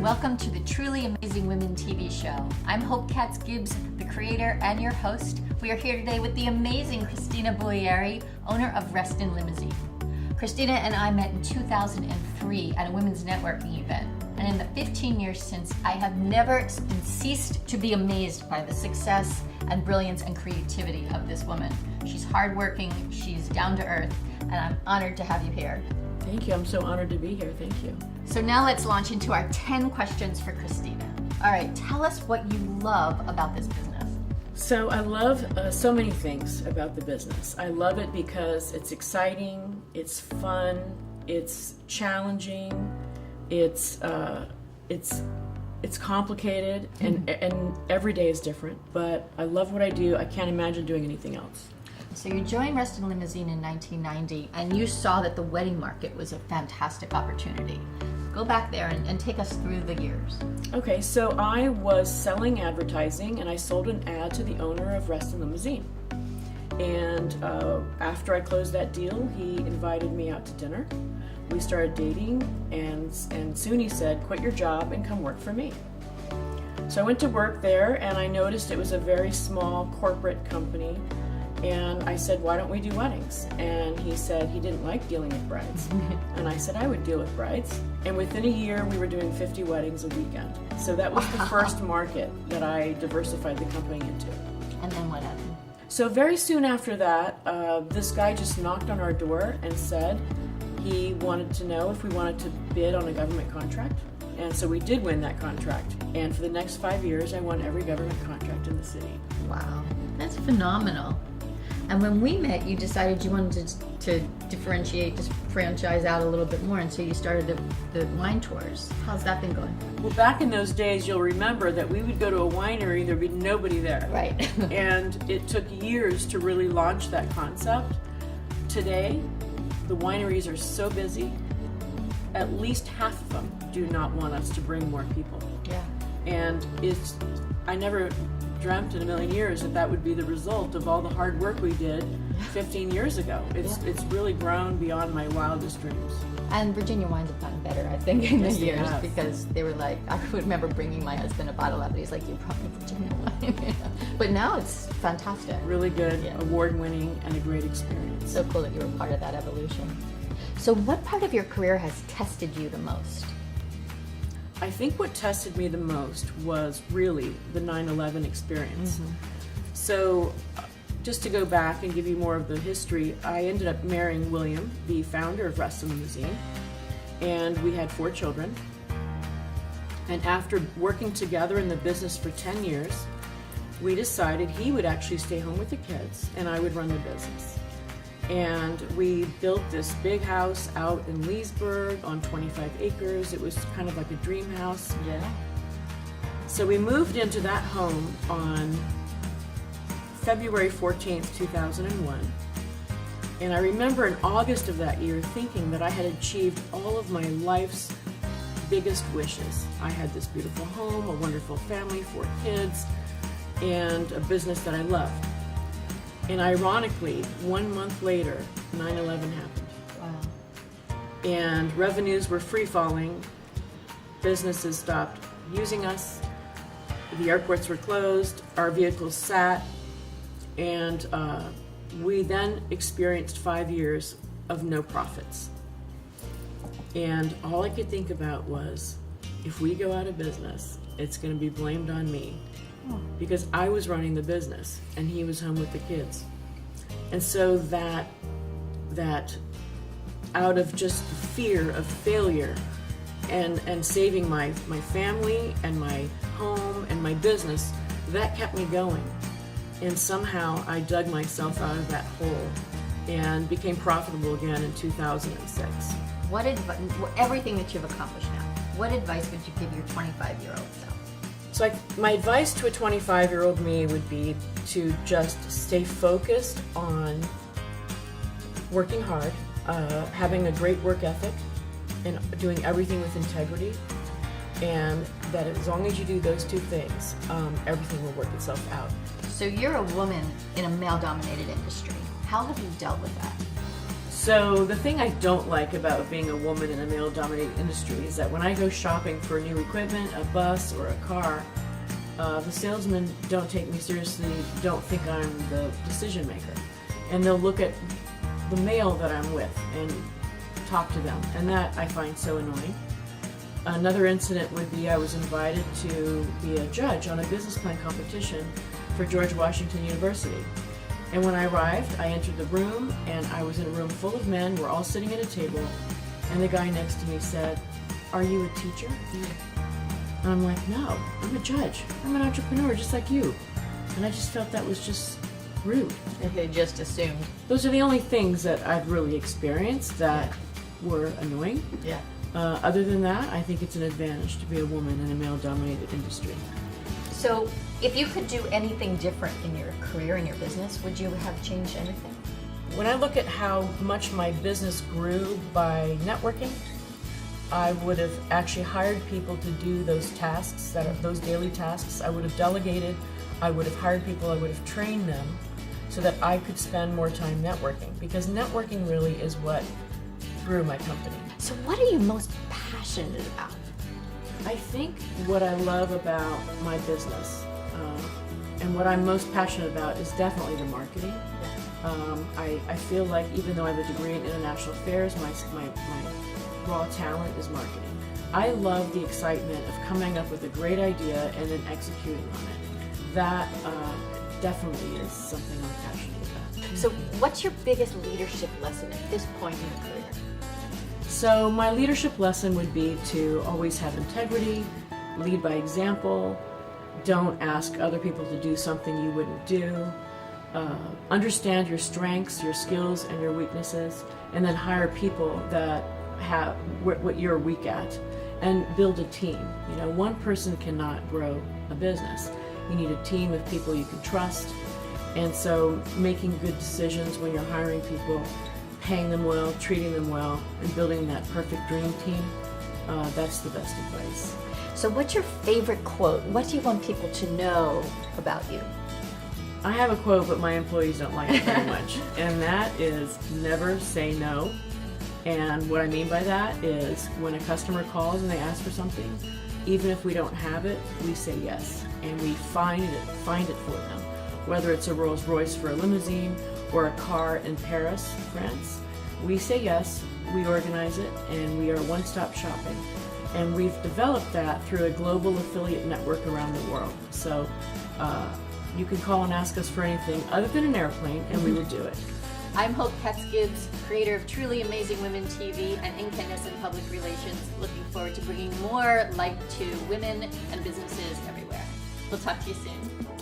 welcome to the Truly Amazing Women TV show. I'm Hope Katz-Gibbs, the creator and your host. We are here today with the amazing Kristina Bouweiri, owner of Reston Limousine. Kristina and I met in 2003 at a women's networking event, and in the 15 years since, I have never ceased to be amazed by the success and brilliance and creativity of this woman. She's hardworking, she's down to earth, and I'm honored to have you here. Thank you. I'm so honored to be here. Thank you. So now let's launch into our 10 questions for Kristina. All right, tell us what you love about this business. So I love so many things about the business. I love it because it's exciting, it's fun, it's challenging, it's complicated, and every day is different. But I love what I do. I can't imagine doing anything else. So you joined Reston Limousine in 1990, and you saw that the wedding market was a fantastic opportunity. Go back there and take us through the years. Okay, so I was selling advertising, and I sold an ad to the owner of Reston Limousine. And after I closed that deal, he invited me out to dinner. We started dating, and soon he said, "Quit your job and come work for me." So I went to work there, and I noticed it was a very small corporate company. And I said, "Why don't we do weddings?" And he said he didn't like dealing with brides. And I said I would deal with brides. And within a year, we were doing 50 weddings a weekend. So that was the first market that I diversified the company into. And then what happened? So very soon after that, this guy just knocked on our door and said he wanted to know if we wanted to bid on a government contract. And so we did win that contract. And for the next 5 years, I won every government contract in the city. Wow, that's phenomenal. And when we met, you decided you wanted to differentiate, just franchise out a little bit more, and so you started the wine tours. How's that been going? Well, back in those days, you'll remember that we would go to a winery, there'd be nobody there. Right. And it took years to really launch that concept. Today, the wineries are so busy, at least half of them do not want us to bring more people. Yeah. And I never dreamt in a million years that would be the result of all the hard work we did 15 years ago. It's really grown beyond my wildest dreams. And Virginia wines have gotten better, I think, in the Yes, they years, have. because they were like, I remember bringing my husband a bottle of it. He's like, "You brought me Virginia wine." But now it's fantastic. Really good, Yeah. award-winning, and a great experience. So cool that you were part of that evolution. So what part of your career has tested you the most? I think what tested me the most was really the 9/11 experience. So just to go back and give you more of the history, I ended up marrying William, the founder of Reston Limousine, and we had 4 children. And after working together in the business for 10 years, we decided he would actually stay home with the kids and I would run the business. And we built this big house out in Leesburg on 25 acres. It was kind of like a dream house. Yeah. So we moved into that home on February 14th, 2001. And I remember in August of that year thinking that I had achieved all of my life's biggest wishes. I had this beautiful home, a wonderful family, 4 kids, and a business that I loved. And ironically, 1 month later, 9/11 happened. Wow. And revenues were free-falling. Businesses stopped using us. The airports were closed. Our vehicles sat. And we then experienced 5 years of no profits. And all I could think about was, if we go out of business, it's going to be blamed on me. Because I was running the business and he was home with the kids. And so that out of just fear of failure and saving my family and my home and my business, that kept me going. And somehow I dug myself out of that hole and became profitable again in 2006. Everything that you've accomplished now, what advice would you give your 25-year-old self? So my advice to a 25-year-old me would be to just stay focused on working hard, having a great work ethic, and doing everything with integrity, and that as long as you do those 2 things, everything will work itself out. So you're a woman in a male-dominated industry. How have you dealt with that? So the thing I don't like about being a woman in a male-dominated industry is that when I go shopping for new equipment, a bus or a car, the salesmen don't take me seriously, don't think I'm the decision maker. And they'll look at the male that I'm with and talk to them, and that I find so annoying. Another incident would be I was invited to be a judge on a business plan competition for George Washington University. And when I arrived, I entered the room, and I was in a room full of men. We're all sitting at a table, and the guy next to me said, "Are you a teacher?" And I'm like, "No, I'm a judge. I'm an entrepreneur just like you." And I just felt that was just rude. And they just assumed. Those are the only things that I've really experienced that were annoying. Yeah. Other than that, I think it's an advantage to be a woman in a male-dominated industry. So, if you could do anything different in your career, in your business, would you have changed anything? When I look at how much my business grew by networking, I would have actually hired people to do those tasks, those daily tasks. I would have delegated, I would have hired people, I would have trained them so that I could spend more time networking, because networking really is what grew my company. So what are you most passionate about? I think what I love about my business and what I'm most passionate about is definitely the marketing. I feel like even though I have a degree in international affairs, my raw talent is marketing. I love the excitement of coming up with a great idea and then executing on it. That definitely is something I'm passionate about. So what's your biggest leadership lesson at this point in your career? So my leadership lesson would be to always have integrity, lead by example, don't ask other people to do something you wouldn't do, understand your strengths, your skills, and your weaknesses, and then hire people that have what you're weak at, and build a team. You know, one person cannot grow a business. You need a team of people you can trust, and so making good decisions when you're hiring people, paying them well, treating them well, and building that perfect dream team, that's the best advice. So what's your favorite quote? What do you want people to know about you? I have a quote, but my employees don't like it very much, and that is never say no. And what I mean by that is when a customer calls and they ask for something, even if we don't have it, we say yes, and we find it for them. Whether it's a Rolls Royce for a limousine or a car in Paris, France, we say yes, we organize it, and we are one-stop shopping. And we've developed that through a global affiliate network around the world. So you can call and ask us for anything other than an airplane, and we will do it. I'm Hope Katz-Gibbs, creator of Truly Amazing Women TV and Inkandescent Public Relations, looking forward to bringing more light to women and businesses everywhere. We'll talk to you soon.